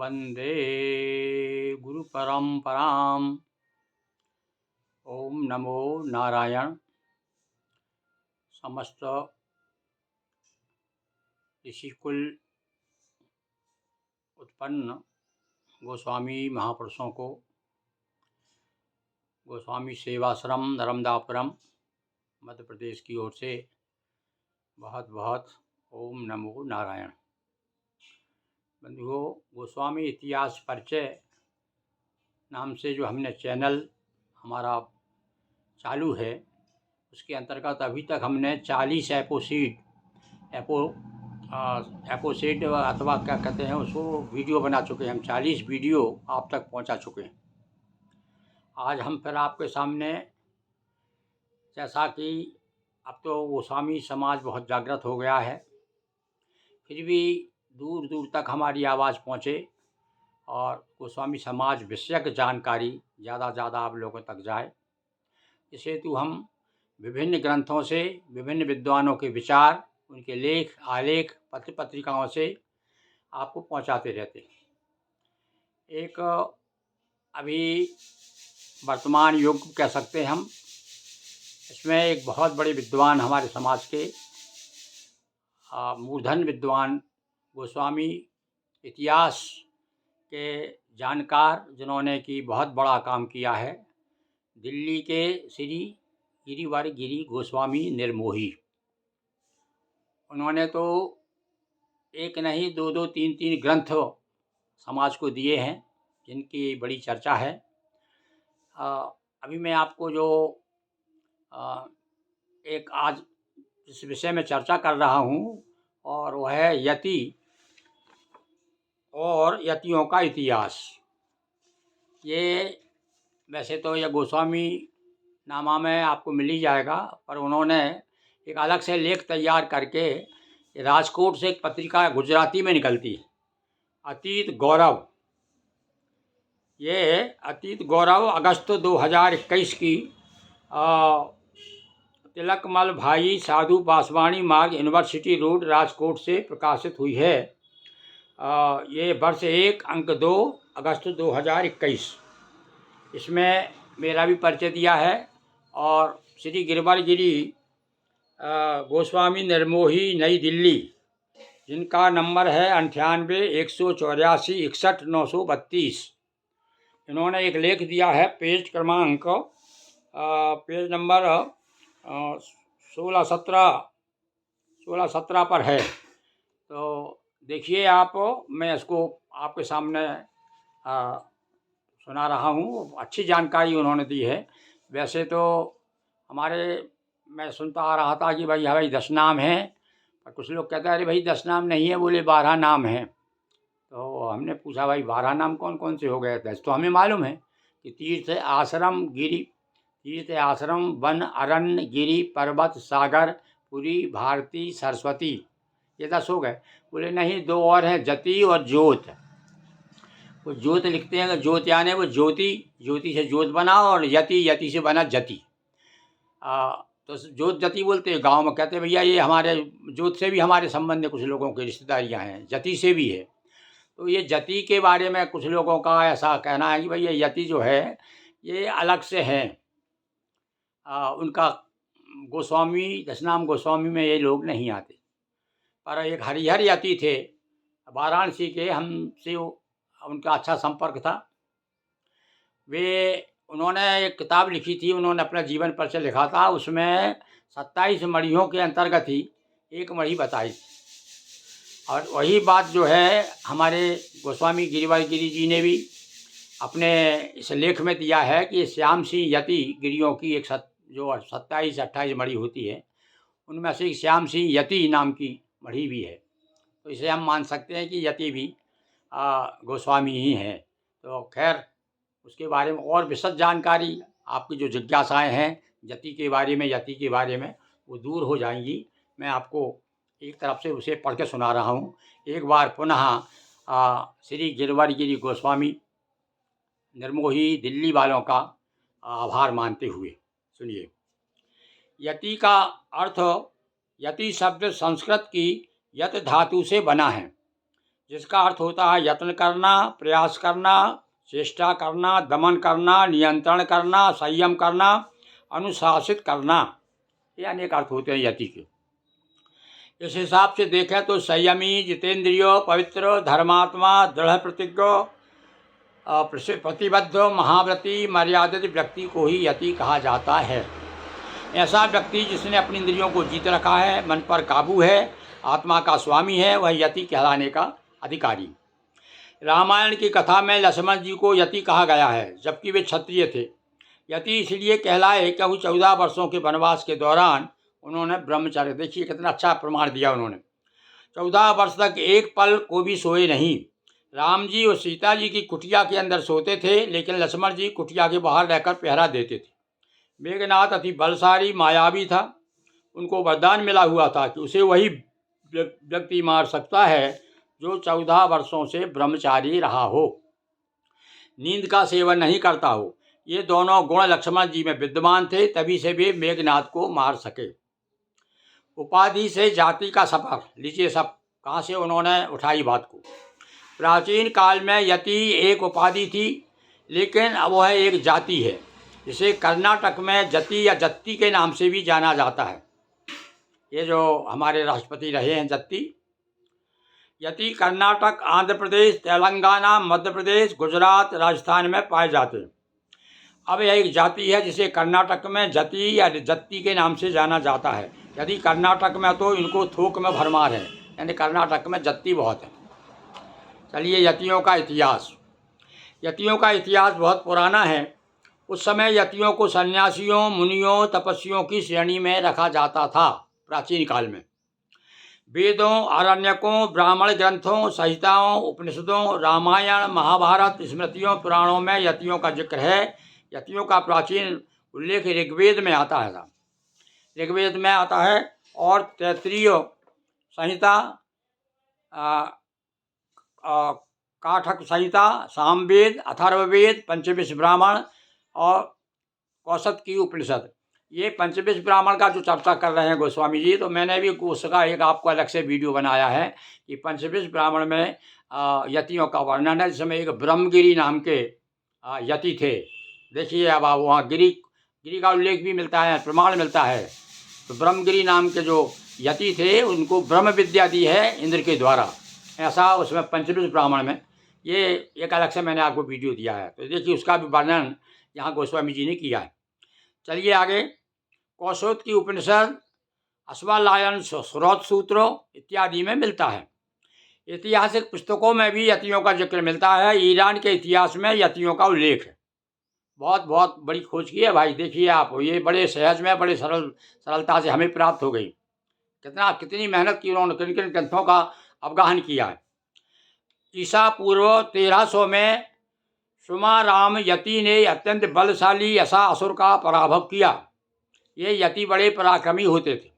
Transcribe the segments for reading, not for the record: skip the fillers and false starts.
वंदे गुरुपरंपराम्। ओम नमो नारायण। समस्त ऋषिकुल उत्पन्न गोस्वामी महापुरुषों को गोस्वामी सेवाश्रम नर्मदापुरम मध्य प्रदेश की ओर से बहुत बहुत ओम नमो नारायण। बंधुओं, गोस्वामी इतिहास परिचय नाम से जो हमने चैनल हमारा चालू है, उसके अंतर्गत अभी तक हमने 40 एपोसेट अथवा क्या कहते हैं उसको वीडियो बना चुके हैं। हम 40 वीडियो आप तक पहुंचा चुके हैं। आज हम फिर आपके सामने, जैसा कि अब तो गोस्वामी समाज बहुत जागृत हो गया है, फिर भी दूर दूर तक हमारी आवाज़ पहुँचे और गोस्वामी समाज विषयक जानकारी ज़्यादा से ज़्यादा आप लोगों तक जाए, इस हेतु हम विभिन्न ग्रंथों से विभिन्न विद्वानों के विचार, उनके लेख आलेख पत्र पत्रिकाओं से आपको पहुंचाते रहते हैं। एक अभी वर्तमान युग कह सकते हैं हम, इसमें एक बहुत बड़े विद्वान हमारे समाज के मूर्धन विद्वान गोस्वामी इतिहास के जानकार, जिन्होंने कि बहुत बड़ा काम किया है, दिल्ली के श्री गिरिवर गिरी गोस्वामी निर्मोही। उन्होंने तो एक नहीं दो दो तीन तीन ग्रंथ समाज को दिए हैं, जिनकी बड़ी चर्चा है। अभी मैं आपको जो एक आज इस विषय में चर्चा कर रहा हूँ, और वह है यति और यतियों का इतिहास। ये वैसे तो यह गोस्वामी नामा में आपको मिल ही जाएगा, पर उन्होंने एक अलग से लेख तैयार करके राजकोट से एक पत्रिका गुजराती में निकलती, अतीत गौरव। ये अतीत गौरव अगस्त 2021 की तिलकमल भाई साधु बासवाणी मार्ग यूनिवर्सिटी रोड राजकोट से प्रकाशित हुई है। ये वर्ष 1 अंक 2 अगस्त 2021। इसमें मेरा भी परिचय दिया है और श्री गिरिवर गिरी गोस्वामी निर्मोही नई दिल्ली, जिनका नंबर है 98-184-61-932। इन्होंने एक लेख दिया है, पेज क्रमांक पेज नंबर 16-17 पर है। तो देखिए आप, मैं इसको आपके सामने सुना रहा हूँ। अच्छी जानकारी उन्होंने दी है। वैसे तो मैं सुनता आ रहा था कि भाई 10 नाम हैं, पर कुछ लोग कहते हैं अरे भाई 10 नाम नहीं है, बोले 12 नाम हैं। तो हमने पूछा भाई 12 नाम कौन कौन से हो गए? 10 तो हमें मालूम है कि तीर्थ आश्रम वन अरण्य गिरी पर्वत सागर पुरी भारती सरस्वती, ये 10 हो गए। बोले नहीं, 2 और हैं, जति और ज्योत। वो ज्योत लिखते हैं, ज्योत यानी वो ज्योति से ज्योत बना, और यति से बना जति। तो ज्योत जति बोलते हैं गांव में, कहते हैं भैया ये हमारे ज्योत से भी हमारे संबंध है, कुछ लोगों की रिश्तेदारियां हैं, जति से भी है। तो ये जति के बारे में कुछ लोगों का ऐसा कहना है कि भाई ये यति जो है ये अलग से हैं। उनका गोस्वामी 10 नाम गोस्वामी में ये लोग नहीं आते। पर एक हरिहर यति थे वाराणसी के, हमसे उनका अच्छा संपर्क था। उन्होंने एक किताब लिखी थी, उन्होंने अपना जीवन परिचय लिखा था। उसमें 27 मड़ियों के अंतर्गत ही एक मड़ी बताई, और वही बात जो है हमारे गोस्वामी गिरिवर गिरी जी ने भी अपने इस लेख में दिया है कि श्याम सिंह यति गिरियों की एक जो 27-28 मड़ी होती है, उनमें से एक श्याम सिंह यति नाम की मड़ी भी है। तो इसे हम मान सकते हैं कि यति भी गोस्वामी ही हैं। तो खैर, उसके बारे में और विशद जानकारी, आपकी जो जिज्ञासाएं हैं यति के बारे में, वो दूर हो जाएंगी। मैं आपको एक तरफ से उसे पढ़ के सुना रहा हूँ। एक बार पुनः श्री गिरिवर गिरी गोस्वामी निर्मोही दिल्ली वालों का आभार मानते हुए सुनिए। यति का अर्थ, यति शब्द संस्कृत की यत धातु से बना है, जिसका अर्थ होता है यत्न करना, प्रयास करना, चेष्टा करना, दमन करना, नियंत्रण करना, संयम करना, अनुशासित करना। ये अनेक अर्थ होते हैं यति के। इस हिसाब से देखें तो संयमी, जितेंद्रिय, पवित्र, धर्मात्मा, दृढ़ प्रतिज्ञ, प्रतिबद्ध, महाव्रती, मर्यादित व्यक्ति को ही यति कहा जाता है। ऐसा व्यक्ति जिसने अपनी इंद्रियों को जीत रखा है, मन पर काबू है, आत्मा का स्वामी है, वह यति कहलाने का अधिकारी। रामायण की कथा में लक्ष्मण जी को यति कहा गया है, जबकि वे क्षत्रिय थे। यति इसलिए कहलाए क्योंकि 14 वर्षों के वनवास के दौरान उन्होंने ब्रह्मचर्य, देखिए कितना अच्छा प्रमाण दिया उन्होंने, 14 वर्ष तक एक पल को भी सोए नहीं। राम जी और सीता जी की कुटिया के अंदर सोते थे, लेकिन लक्ष्मण जी कुटिया के बाहर रहकर पहरा देते थे। मेघनाथ अति बलशाली मायावी था। उनको वरदान मिला हुआ था कि उसे वही व्यक्ति मार सकता है जो 14 वर्षों से ब्रह्मचारी रहा हो, नींद का सेवन नहीं करता हो। ये दोनों गुण लक्ष्मण जी में विद्यमान थे, तभी से वे मेघनाथ को मार सके। उपाधि से जाति का सफर, लीजिए सब कहाँ से उन्होंने उठाई बात को। प्राचीन काल में यति एक उपाधि थी, लेकिन अब वह एक जाति है, जिसे कर्नाटक में जति या जत्ती के नाम से भी जाना जाता है। ये जो हमारे राष्ट्रपति रहे हैं जत्ती, यति कर्नाटक, आंध्र प्रदेश, तेलंगाना, मध्य प्रदेश, गुजरात, राजस्थान में पाए जाते हैं। अब यह एक जाति है जिसे कर्नाटक में जति या जत्ती के नाम से जाना जाता है। यदि कर्नाटक में तो इनको थोक में भरमार है, यानी कर्नाटक में जत्ती बहुत है। चलिए यतियों का इतिहास। यतियों का इतिहास बहुत पुराना है। उस समय यतियों को सन्यासियों, मुनियों, तपस्वियों की श्रेणी में रखा जाता था। प्राचीन काल में वेदों, आरण्यकों, ब्राह्मण ग्रंथों, संहिताओं, उपनिषदों, रामायण, महाभारत, स्मृतियों, पुराणों में यतियों का जिक्र है। यतियों का प्राचीन उल्लेख ऋग्वेद में आता है, ऋग्वेद में आता है, और तैत्तिरीय संहिता, काठक संहिता, सामवेद, अथर्ववेद, पंचविश ब्राह्मण और कौशत की उपनिषद, ये पंचविश ब्राह्मण का जो चर्चा कर रहे हैं गोस्वामी जी, तो मैंने भी उसका एक आपको अलग से वीडियो बनाया है कि पंचविश ब्राह्मण में यतियों का वर्णन है, जिसमें एक ब्रह्मगिरी नाम के यति थे। देखिए अब आप वहाँ गिरी का उल्लेख भी मिलता है, प्रमाण मिलता है। तो ब्रह्मगिरी नाम के जो यति थे उनको ब्रह्म विद्या दी है इंद्र के द्वारा, ऐसा उसमें पंचविश ब्राह्मण में ये एक अलग से मैंने आपको वीडियो दिया है। तो देखिए उसका भी वर्णन यहाँ गोस्वामी जी ने किया है। चलिए आगे। कौशोत की उपनिषद, अश्वालायन, स्रोत सूत्रों इत्यादि में मिलता है। ऐतिहासिक पुस्तकों में भी यतियों का जिक्र मिलता है। ईरान के इतिहास में यतियों का उल्लेख है। बहुत बहुत बड़ी खोज की है भाई, देखिए आप, ये बड़े सहज में, बड़े सरलता से हमें प्राप्त हो गई। कितनी मेहनत की उन्होंने, किन किन ग्रंथों का अवगाहन किया है। ईसा पूर्व 1300 में सुमाराम यति ने अत्यंत बलशाली ऐसा असुर का पराभव किया। ये यति बड़े पराक्रमी होते थे।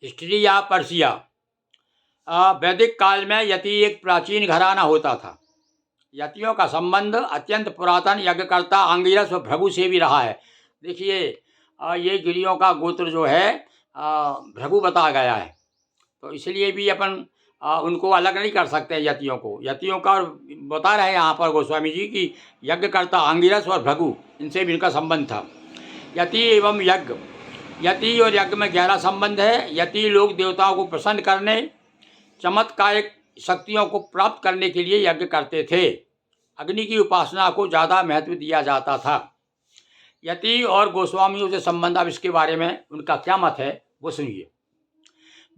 हिस्ट्री या पर्सिया, वैदिक काल में यति एक प्राचीन घराना होता था। यतियों का संबंध अत्यंत पुरातन यज्ञकर्ता अंगिरस व भृगु से भी रहा है। देखिए ये गिरियों का गोत्र जो है भृगु बताया गया है, तो इसलिए भी अपन उनको अलग नहीं कर सकते यतियों को। यतियों का बता रहे हैं यहाँ पर गोस्वामी जी की यज्ञकर्ता अंगिरस और भृगु, इनसे भी इनका संबंध था। यति एवं यज्ञ, यति और यज्ञ में गहरा संबंध है। यति लोग देवताओं को प्रसन्न करने, चमत्कारिक शक्तियों को प्राप्त करने के लिए यज्ञ करते थे। अग्नि की उपासना को ज़्यादा महत्व दिया जाता था। यति और गोस्वामियों से संबंध, अब इसके बारे में उनका क्या मत है वो सुनिए।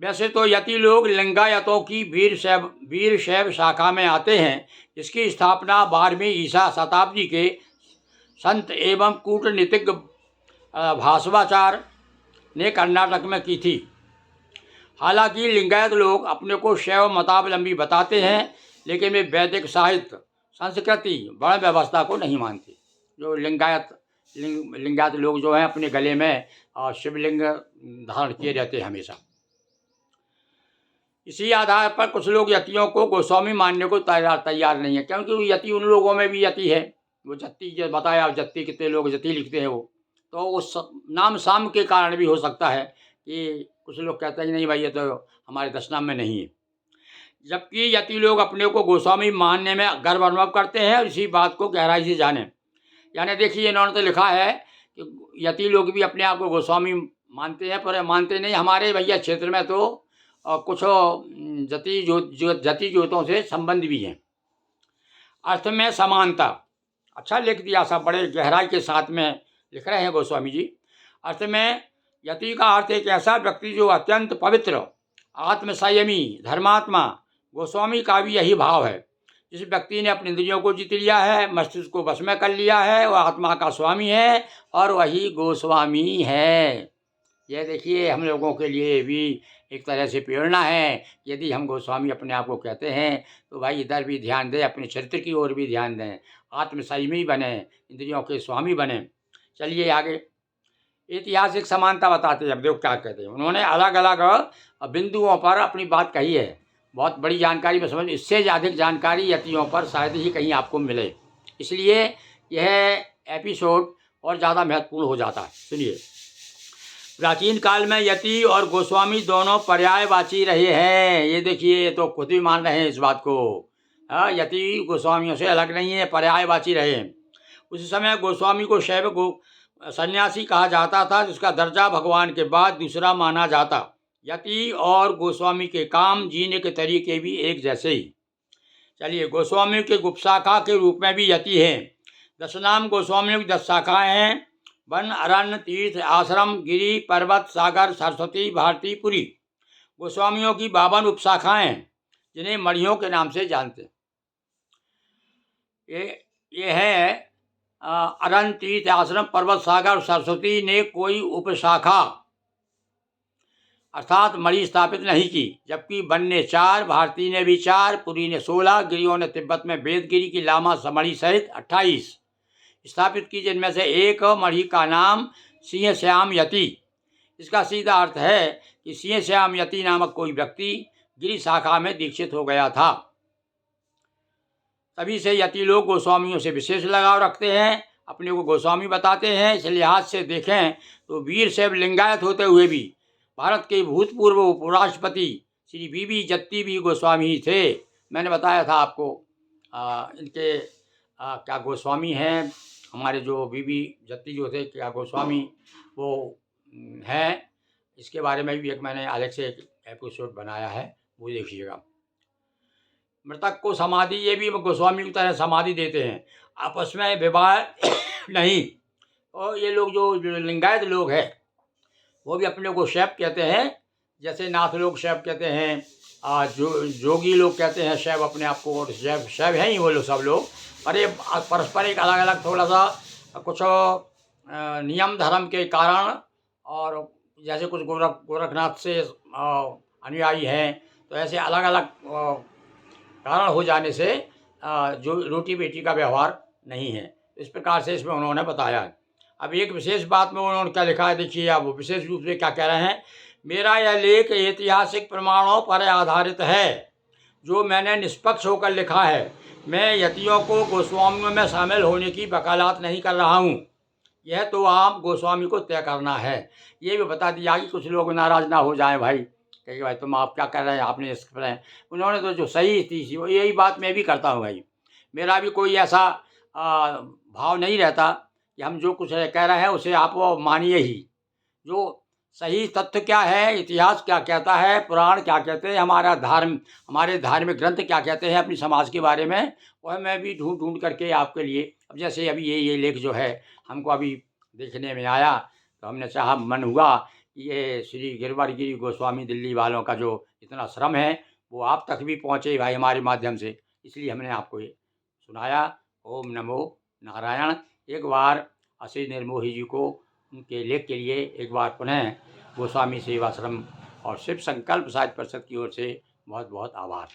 वैसे तो यति लोग लिंगायतों की वीर शैव शाखा में आते हैं, जिसकी स्थापना 12वीं ईसा शताब्दी के संत एवं कूटनीतिज्ञ भास्वाचार्य ने कर्नाटक में की थी। हालांकि लिंगायत लोग अपने को शैव मतावलंबी बताते हैं, लेकिन वे वैदिक साहित्य, संस्कृति, वर्ण व्यवस्था को नहीं मानते। जो लिंगायत लोग जो हैं अपने गले में शिवलिंग धारण किए रहते हैं हमेशा। इसी आधार पर कुछ लोग यतियों को गोस्वामी मानने को तैयार नहीं है, क्योंकि यति उन लोगों में भी यति है। वो जत्ती जो बताया, जत्ती कितने लोग जति लिखते हैं वो, तो उस नाम साम के कारण भी हो सकता है कि कुछ लोग कहते हैं नहीं भाई ये तो हमारे दशनाम में नहीं है। जबकि यति लोग अपने को गोस्वामी मानने में गर्व अनुभव करते हैं और इसी बात को गहराई से जाने। यानी देखिए, इन्होंने तो लिखा है कि यति लोग भी अपने आप को गोस्वामी मानते हैं, पर मानते नहीं। हमारे भैया क्षेत्र में तो कुछ जति ज्योतों से संबंध भी हैं। अर्थ में समानता, अच्छा लिख दिया, सब बड़े गहराई के साथ में लिख रहे हैं गोस्वामी जी। अर्थ में यति का अर्थ एक ऐसा व्यक्ति जो अत्यंत पवित्र, आत्मसंयमी, धर्मात्मा। गोस्वामी का भी यही भाव है। जिस व्यक्ति ने अपनी इंद्रियों को जीत लिया है, मस्तिष्क को वश में कर लिया है, वह आत्मा का स्वामी है और वही गोस्वामी है। यह देखिए, हम लोगों के लिए भी एक तरह से प्रेरणा है। यदि हम गोस्वामी अपने आप को कहते हैं तो भाई इधर भी ध्यान दें, अपने चरित्र की ओर भी ध्यान दें, आत्मसंयमी बने, इंद्रियों के स्वामी बने। चलिए आगे, ऐतिहासिक समानता बताते हैं। अब देखो क्या कहते हैं, उन्होंने अलग अलग बिंदुओं पर अपनी बात कही है। बहुत बड़ी जानकारी में समझ, इससे अधिक जानकारी यतियों पर शायद ही कहीं आपको मिले, इसलिए यह एपिसोड और ज़्यादा महत्वपूर्ण हो जाता है। सुनिए, प्राचीन काल में यति और गोस्वामी दोनों पर्यायवाची रहे हैं। ये देखिए, ये तो खुद भी मान रहे हैं इस बात को। यति गोस्वामियों से अलग नहीं है, पर्यायवाची रहे। उस समय गोस्वामी को शैव सन्यासी कहा जाता था, जिसका दर्जा भगवान के बाद दूसरा माना जाता। यति और गोस्वामी के काम, जीने के तरीके भी एक जैसे ही। चलिए, गोस्वामी के गुप्तशाखा के रूप में भी यति हैं। 10 नाम गोस्वामियों की 10 शाखाएँ हैं। वन, अरण्य, तीर्थ, आश्रम, गिरी, पर्वत, सागर, सरस्वती, भारती, पुरी। गोस्वामियों की 52 उपशाखाएँ हैं, जिन्हें मणियों के नाम से जानते हैं। ये है अरण्य, तीर्थ, आश्रम, पर्वत, सागर, सरस्वती ने कोई उपशाखा अर्थात मणि स्थापित नहीं की, जबकि वन ने 4, भारती ने भी 4, पुरी ने 16, गिरियों ने तिब्बत में वेदगिरी की लामा समणि सहित 28 स्थापित की, जिनमें से एक मणि का नाम सिंह श्याम यति। इसका सीधा अर्थ है कि सिंह श्याम यति नामक कोई व्यक्ति गिरी शाखा में दीक्षित हो गया था। तभी से यति लोग गोस्वामियों से विशेष लगाव रखते हैं, अपने को गोस्वामी बताते हैं। इस लिहाज से देखें तो वीर शैव लिंगायत होते हुए भी भारत के भूतपूर्व उपराष्ट्रपति श्री बीबी जत्ती भी गोस्वामी ही थे। मैंने बताया था आपको इनके क्या गोस्वामी हैं, हमारे जो बीबी जत्ती जो थे, क्या गोस्वामी वो हैं। इसके बारे में भी एक मैंने अलग से एक एपिसोड बनाया है, वो देखिएगा। मृतक को समाधि, ये भी गोस्वामी की तरह समाधि देते हैं, आपस में विवाह नहीं। और ये लोग जो लिंगायत लोग हैं, वो भी अपने को शैव कहते हैं, जैसे नाथ लोग शैव कहते हैं, जोगी लोग कहते हैं शैव अपने आप को, और शैव हैं ही वो लोग सब लोग। पर ये परस्पर एक अलग अलग थोड़ा सा कुछ नियम धर्म के कारण, और जैसे कुछ गोरखनाथ से अनुयायी हैं, तो ऐसे अलग अलग कारण हो जाने से जो रोटी बेटी का व्यवहार नहीं है। इस प्रकार से इसमें उन्होंने बताया है। अब एक विशेष बात में उन्होंने क्या लिखा है, देखिए आप विशेष रूप से क्या कह रहे हैं। मेरा यह लेख ऐतिहासिक प्रमाणों पर आधारित है, जो मैंने निष्पक्ष होकर लिखा है। मैं यतियों को गोस्वामियों में शामिल होने की वकालत नहीं कर रहा हूँ, यह तो आप गोस्वामी को तय करना है। ये भी बता दिया कि कुछ लोग नाराज़ ना हो जाएं, भाई कहेंगे भाई तुम आप क्या कर रहे हैं, आपने इस पर हैं। उन्होंने तो जो सही थी वो यही बात मैं भी करता हूँ भाई। मेरा भी कोई ऐसा भाव नहीं रहता कि हम जो कुछ कह रहे हैं उसे आप वो मानिए ही। जो सही तथ्य क्या है, इतिहास क्या कहता है, पुराण क्या कहते हैं, हमारे धार्मिक ग्रंथ क्या कहते हैं अपनी समाज के बारे में, वह मैं भी ढूंढ करके आपके लिए, अब जैसे अभी ये लेख जो है हमको अभी देखने में आया, तो हमने चाहा, मन हुआ कि ये श्री गिरवारगिरी गोस्वामी दिल्ली वालों का जो इतना श्रम है वो आप तक भी पहुँचे भाई हमारे माध्यम से, इसलिए हमने आपको ये सुनाया। ओम नमो नारायण। एक बार असीम निर्मोही जी को उनके लेख के लिए एक बार पुनः गोस्वामी सेवाश्रम और शिव संकल्प साहित्य परिषद की ओर से बहुत बहुत आभार।